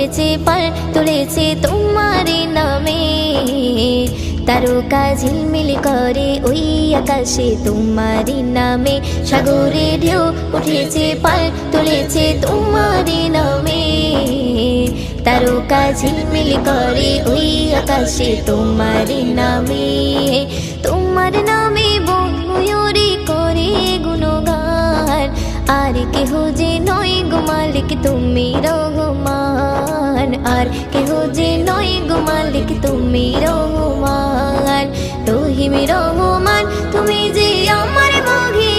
উঠেছে পাল তুলেছে তোমার নামে। তারকা ঝিলমিল করে ওই আকাশে তোমার নামে, সাগরে ঢেউ উঠেছে পাল তুলেছে তোমার নামে। তারকা ঝিলমিল করে ওই আকাশে তোমার নামে। তোমার নামে বন ময়ূরী করে গুণগান, আর কেহ যে নয় গো মালিক তুমি রহমান, আর কেহ যে নয় গো মালিক তুমি রহমান। রহিম রহমান তুমি যে আমার মগে